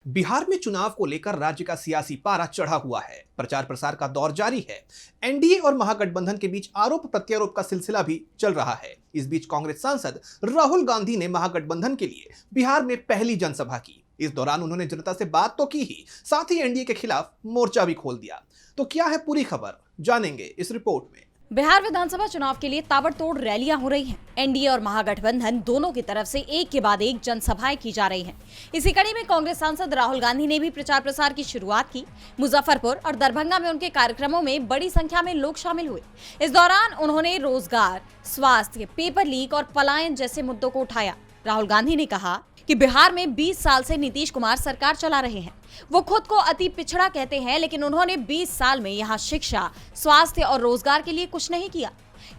बिहार में चुनाव को लेकर राज्य का सियासी पारा चढ़ा हुआ है। प्रचार प्रसार का दौर जारी है। एनडीए और महागठबंधन के बीच आरोप प्रत्यारोप का सिलसिला भी चल रहा है। इस बीच कांग्रेस सांसद राहुल गांधी ने महागठबंधन के लिए बिहार में पहली जनसभा की। इस दौरान उन्होंने जनता से बात तो की ही, साथ ही एनडीए के खिलाफ मोर्चा भी खोल दिया। तो क्या है पूरी खबर, जानेंगे इस रिपोर्ट में। बिहार विधानसभा चुनाव के लिए ताबड़तोड़ रैलियां हो रही हैं। एनडीए और महागठबंधन दोनों की तरफ से एक के बाद एक जनसभाएं की जा रही हैं। इसी कड़ी में कांग्रेस सांसद राहुल गांधी ने भी प्रचार प्रसार की शुरुआत की। मुजफ्फरपुर और दरभंगा में उनके कार्यक्रमों में बड़ी संख्या में लोग शामिल हुए। इस दौरान उन्होंने रोजगार, स्वास्थ्य, पेपर लीक और पलायन जैसे मुद्दों को उठाया। राहुल गांधी ने कहा कि बिहार में 20 साल से नीतीश कुमार सरकार चला रहे हैं। वो खुद को अति पिछड़ा कहते हैं, लेकिन उन्होंने 20 साल में यहाँ शिक्षा, स्वास्थ्य और रोजगार के लिए कुछ नहीं किया।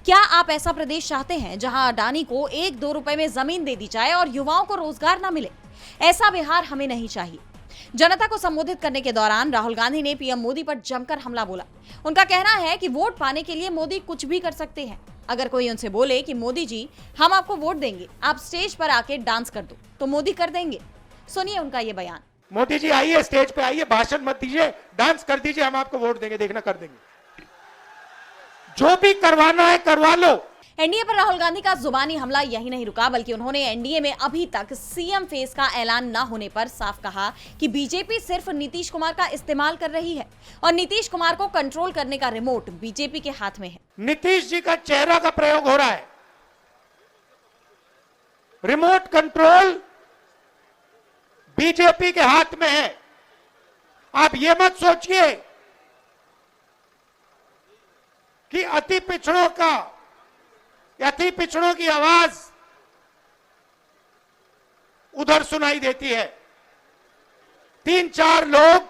क्या आप ऐसा प्रदेश चाहते हैं जहां अडानी को 1-2 रुपए में जमीन दे दी जाए और युवाओं को रोजगार न मिले? ऐसा बिहार हमें नहीं चाहिए। जनता को संबोधित करने के दौरान राहुल गांधी ने पीएम मोदी पर जमकर हमला बोला। उनका कहना है कि वोट पाने के लिए मोदी कुछ भी कर सकते हैं। अगर कोई उनसे बोले कि मोदी जी हम आपको वोट देंगे, आप स्टेज पर आके डांस कर दो, तो मोदी कर देंगे। सुनिए उनका ये बयान। मोदी जी आइए, स्टेज पे आइए, भाषण मत दीजिए, डांस कर दीजिए, हम आपको वोट देंगे, देखना कर देंगे। जो भी करवाना है करवा लो। एनडीए पर राहुल गांधी का जुबानी हमला यही नहीं रुका, बल्कि उन्होंने एनडीए में अभी तक सीएम फेस का ऐलान न होने पर साफ कहा कि बीजेपी सिर्फ नीतीश कुमार का इस्तेमाल कर रही है और नीतीश कुमार को कंट्रोल करने का रिमोट बीजेपी के हाथ में है। नीतीश जी का चेहरा का प्रयोग हो रहा है। रिमोट कंट्रोल बीजेपी के हाथ में है। आप ये मत सोचिए कि अति पिछड़ों की आवाज उधर सुनाई देती है। 3-4 लोग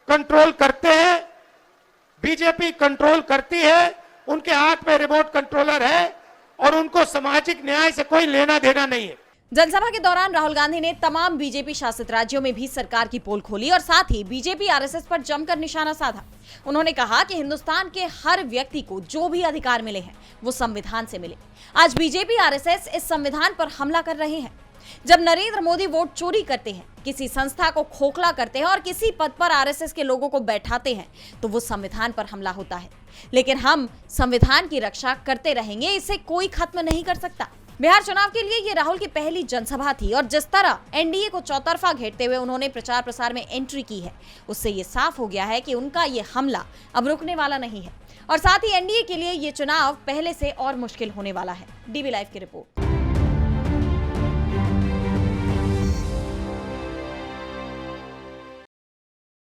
कंट्रोल करते हैं, बीजेपी कंट्रोल करती है, उनके हाथ में रिमोट कंट्रोलर है और उनको सामाजिक न्याय से कोई लेना देना नहीं है। जनसभा के दौरान राहुल गांधी ने तमाम बीजेपी शासित राज्यों में भी सरकार की पोल खोली और साथ ही बीजेपी आरएसएस पर जमकर निशाना साधा। उन्होंने कहा कि हिंदुस्तान के हर व्यक्ति को जो भी अधिकार मिले हैं वो संविधान से मिले। आज बीजेपी आरएसएस इस संविधान पर हमला कर रहे हैं। जब नरेंद्र मोदी वोट चोरी करते हैं, किसी संस्था को खोखला करते हैं और किसी पद पर आरएसएस के लोगों को बैठाते हैं, तो वो संविधान पर हमला होता है। लेकिन हम संविधान की रक्षा करते रहेंगे, इसे कोई खत्म नहीं कर सकता। बिहार चुनाव के लिए ये राहुल की पहली जनसभा थी और जिस तरह एनडीए को चौतरफा घेरते हुए उन्होंने प्रचार प्रसार में एंट्री की है, उससे ये साफ हो गया है कि उनका ये हमला अब रुकने वाला नहीं है और साथ ही एनडीए के लिए ये चुनाव पहले से और मुश्किल होने वाला है। डीबी लाइव की रिपोर्ट।